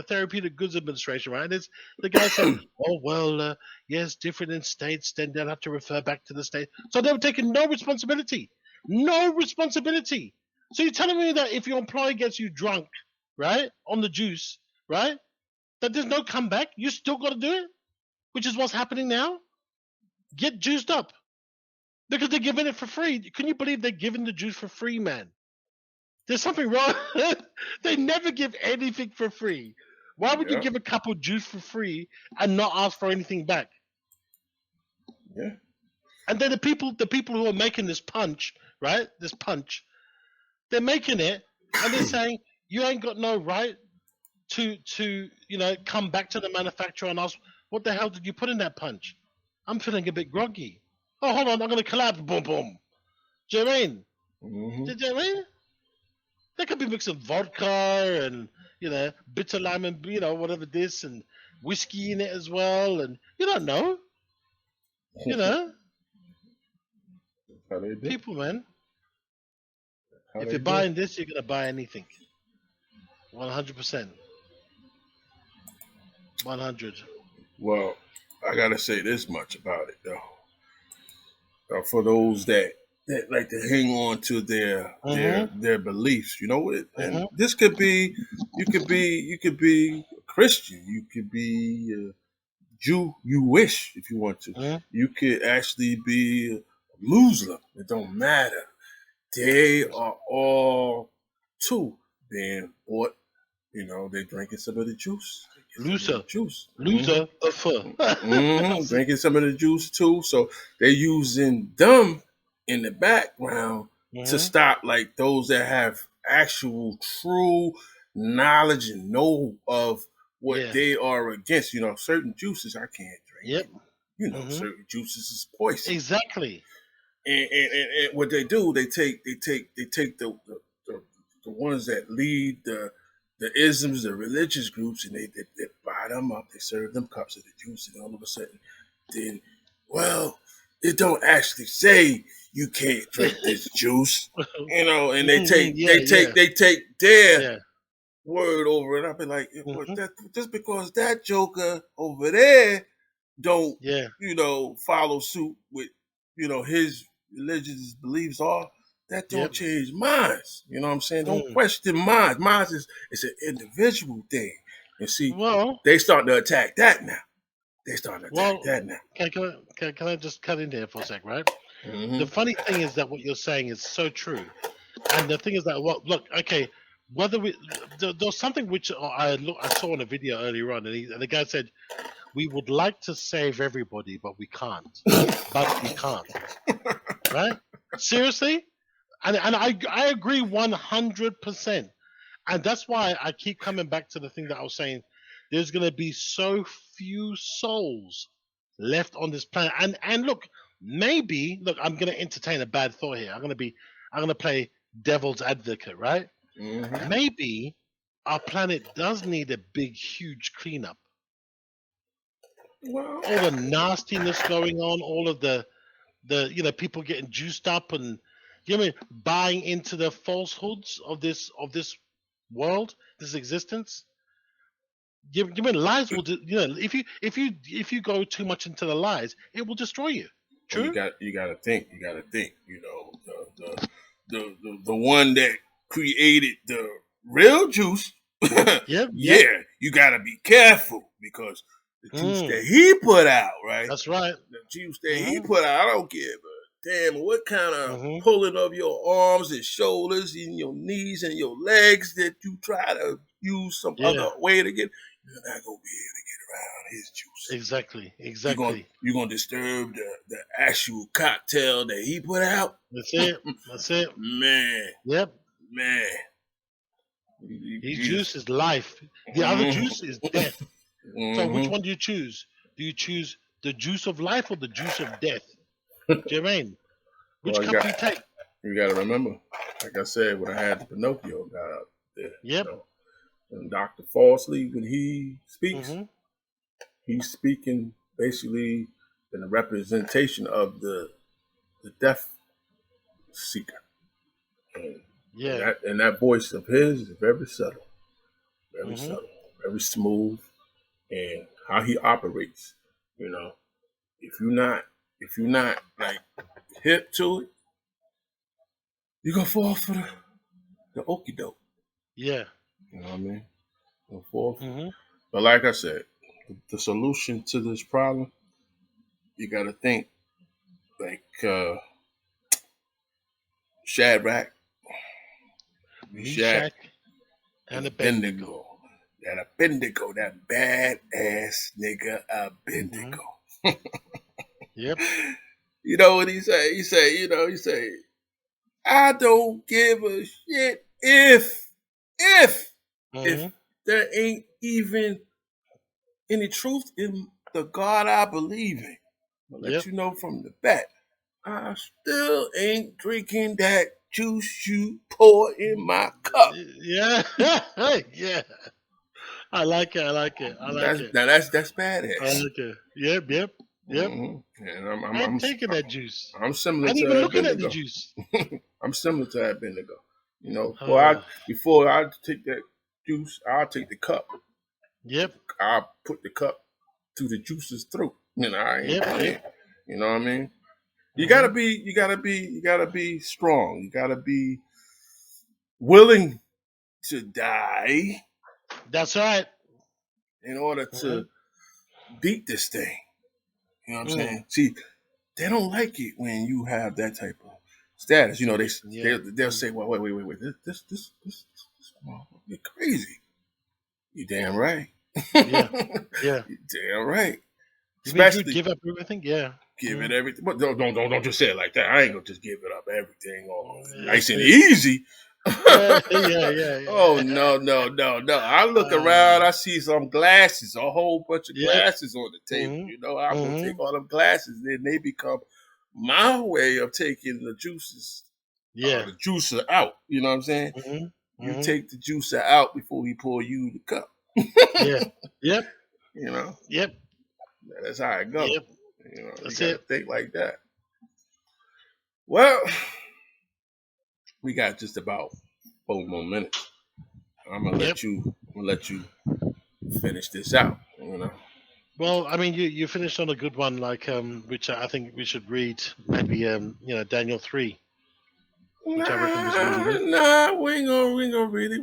Therapeutic Goods Administration, right? And the guy said, "Oh well, yes, different in states. Then they'll have to refer back to the state." So they were taking no responsibility. So you're telling me that if your employee gets you drunk, right, on the juice, right, that there's no comeback? You still got to do it, which is what's happening now. Get juiced up because they're giving it for free. Can you believe they're giving the juice for free, man? There's something wrong. They never give anything for free. Why would you give a cup of juice for free and not ask for anything back? Yeah. And then the people who are making this punch, right? This punch, they're making it and they're saying you ain't got no right to come back to the manufacturer and ask what the hell did you put in that punch? I'm feeling a bit groggy. Oh, hold on, I'm gonna collapse. Boom, boom. Do you know what I mean? Mm-hmm. Do you know what I mean? They could be mixing vodka and bitter lemon, whatever this, and whiskey in it as well, and you don't know. People, man. If you're buying this, you're gonna buy anything. 100%. 100. Well, I gotta say this much about it though. For those that like to hang on to their beliefs, and this could be you could be a Christian, you could be a Jew, you wish if you want to. You could actually be a Muslim. It don't matter. They are all too being bought. They're drinking some of the juice. Loser. Drinking some of the juice too. So they're using them in the background to stop like those that have actual true knowledge and know of what they are against. Certain juices I can't drink. Yep. Certain juices is poison. Exactly. And what they do, they take the ones that lead the isms, the religious groups, and they buy them up. They serve them cups of the juice, and all of a sudden, then, well, it don't actually say you can't drink this juice, and they take their word over it. I'll be like, just because that joker over there don't, follow suit with, his religious beliefs are. That don't change minds. You know what I'm saying? Don't question minds. Minds is an individual thing. And see, they starting to attack that now. Can I just cut in there for a sec, right? The funny thing is that what you're saying is so true. And the thing is that, there's something which I saw in a video earlier on, and the guy said, we would like to save everybody, but we can't. Right? Seriously? And I agree 100%. And that's why I keep coming back to the thing that I was saying. There's going to be so few souls left on this planet. And look, I'm going to entertain a bad thought here. I'm going to play devil's advocate, right? Mm-hmm. Maybe our planet does need a big, huge cleanup. Well, All the nastiness going on, all of the people getting juiced up, and buying into the falsehoods of this world, this existence. You mean lies will if you go too much into the lies, it will destroy you. well, True. you got to think. The one that created the real juice. Yep. You got to be careful because the juice that he put out, right? That's right. The juice that he put out, I don't give a damn what kind of pulling of your arms and shoulders and your knees and your legs that you try to use some other way to get. You're not gonna be able to get around his juice. Exactly. You're gonna disturb the actual cocktail that he put out. That's it. Man. Yep. Man. His juice is life. The other juice is death. So which one do you choose? Do you choose the juice of life or the juice of death? Jermaine, which cup do you take? You got to remember, like I said, when I had the Pinocchio guy up there. Yep. And Dr. Falsely, when he speaks, he's speaking basically in a representation of the death seeker. And that voice of his is very subtle, very smooth, and how he operates. If you're not like hip to it, you're gonna fall for the okie doke. Yeah. You know what I mean? You're fall for it. But like I said, the solution to this problem, you gotta think like Shadrach, Meshach, and Abednego. That badass nigga Abednego. Yep. You know what he say? He say, I don't give a shit if there ain't even any truth in the God I believe in. I'll let you know from the bat. I still ain't drinking that juice you pour in my cup. Yeah. Yeah. I like it. Now that's badass. I like it. Yep. Mm-hmm. And I'm taking that juice. I'm similar I'm to even Abednego. looking at the juice. I'm similar to Abednego. Before I take that juice, I'll take the cup. Yep. I'll put the cup to the juice's throat. I ain't playing. You know what I mean? You gotta be strong. You gotta be willing to die. That's right. In order to beat this thing. You know what I'm saying? See, they don't like it when you have that type of status. They'll say, "Well, wait. This you're crazy." You damn right. Yeah. You damn right. Especially give up everything. Yeah. Give it everything. But don't just say it like that. I ain't gonna just give it up everything all nice and easy. Yeah. Oh no. I look around, I see some glasses, a whole bunch of glasses on the table. I'm gonna take all them glasses, then they become my way of taking the juices. The juicer out. You know what I'm saying? You take the juicer out before he pour you the cup. Yep. Yep. That's how it goes. Yep. That's you gotta think like that. Well, we got just about 4 more minutes. I'm gonna let you finish this out. Well, I mean, you finished on a good one, like which I think we should read. Maybe Daniel 3, which I reckon was really good. Nah, we ain't gonna read it.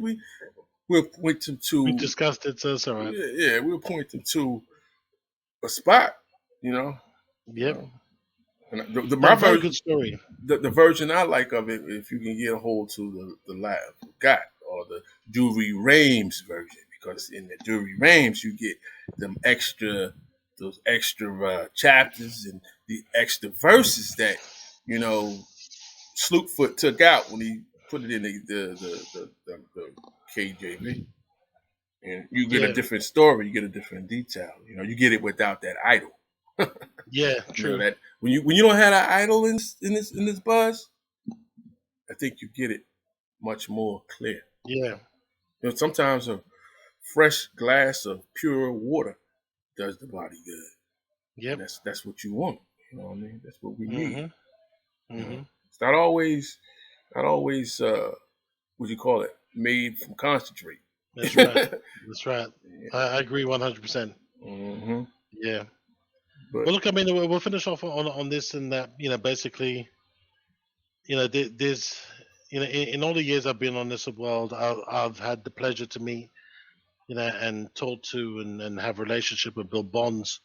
We'll point them to. We discussed it, so it's all right. Yeah, we'll point them to a spot. Yep. My very good story. The version I like of it, if you can get a hold to the live got or the Jury Rames version, because in the Jury Rames you get them extra those extra chapters and the extra verses that Sloopfoot took out when he put it in the KJV. And you get a different story, you get a different detail. You get it without that idol. Yeah, true. That when you don't have an idol in this buzz, I think you get it much more clear. Yeah. Sometimes a fresh glass of pure water does the body good. Yep. And that's what you want. You know what I mean? That's what we need. Mm-hmm. It's not always what you call it, made from concentrate. That's right. That's right. Yeah. I agree 100%. Mm-hmm. Yeah. But look, I mean, we'll finish off on this and that. Basically, there's, in all the years I've been on this world, I've had the pleasure to meet, and talk to and have relationship and build bonds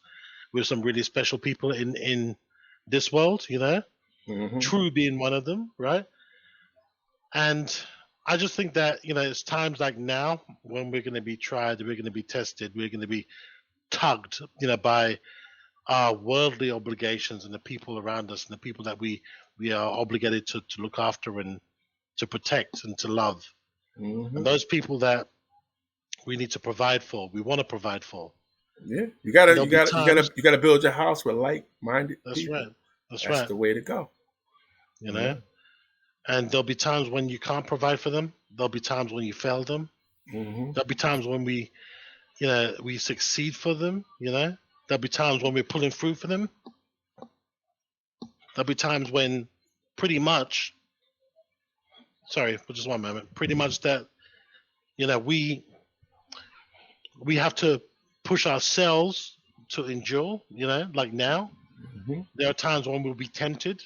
with some really special people in this world. Mm-hmm. True being one of them, right? And I just think that, it's times like now when we're going to be tried, we're going to be tested, we're going to be tugged, by our worldly obligations and the people around us and the people that we are obligated to look after and to protect and to love. Mm-hmm. And those people that we need to provide for, we want to provide for. Yeah, you gotta build your house with like-minded people. That's right. That's the way to go. And there'll be times when you can't provide for them. There'll be times when you fail them. Mm-hmm. There'll be times when we succeed for them. There'll be times when we're pulling through for them. There'll be times when pretty much that, we have to push ourselves to endure, like now. Mm-hmm. There are times when we'll be tempted,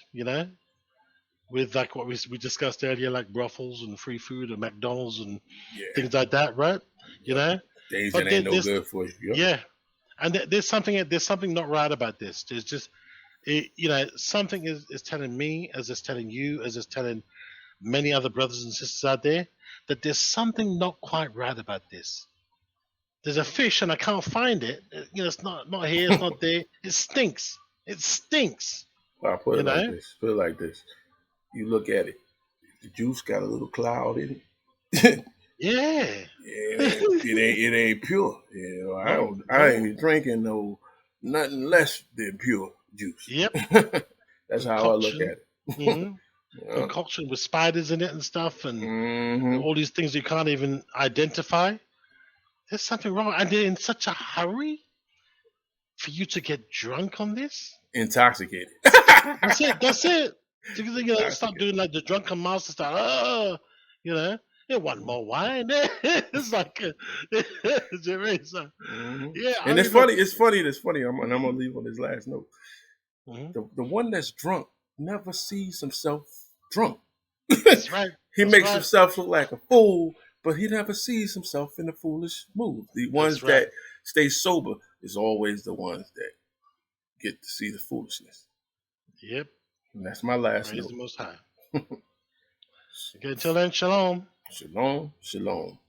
with like what we discussed earlier, like brothels and free food and McDonald's and things like that, right? Things that ain't no good for you. Yeah. And there's something not right about this. There's just, something is telling me, as it's telling you, as it's telling many other brothers and sisters out there, that there's something not quite right about this. There's a fish and I can't find it. It's not here, it's not there. It stinks. It stinks. Well, Put it like this. You look at it. The juice got a little cloud in it. Yeah. It ain't pure. I ain't drinking nothing less than pure juice. Yep. That's how I look at it. Mm-hmm. Concoction with spiders in it and stuff, and all these things you can't even identify. There's something wrong, and they're in such a hurry for you to get drunk on this. Intoxicated. That's it. Because stop doing like the drunken master style. One more wine. It's like, yeah. And it's funny. I'm gonna leave on this last note. Mm-hmm. The one that's drunk never sees himself drunk. That's right. He makes himself look like a fool, but he never sees himself in a foolish mood. The ones that stay sober is always the ones that get to see the foolishness. Yep. And that's my last Praise note. the Most High. Okay, until then, shalom. Shalom, shalom.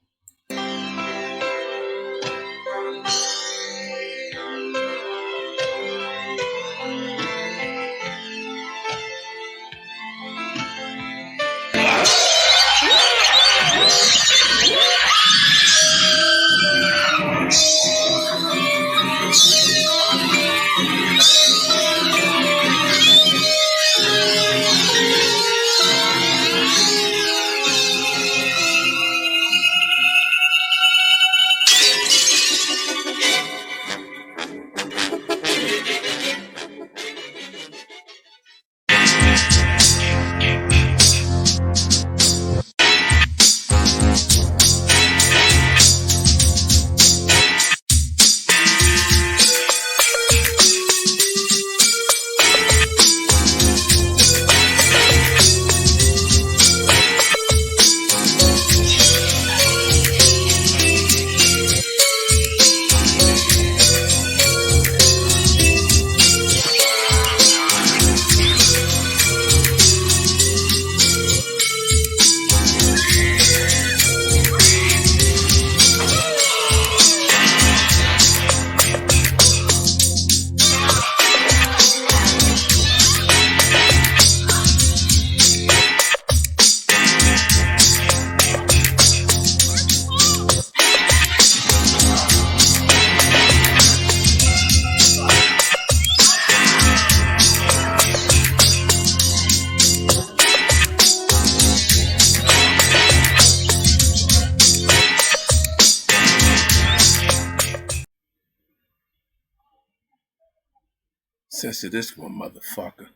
Censor this one, motherfucker.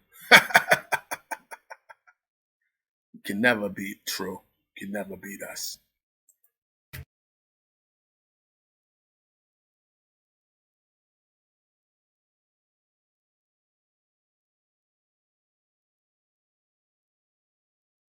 Can never beat True. Can never beat us.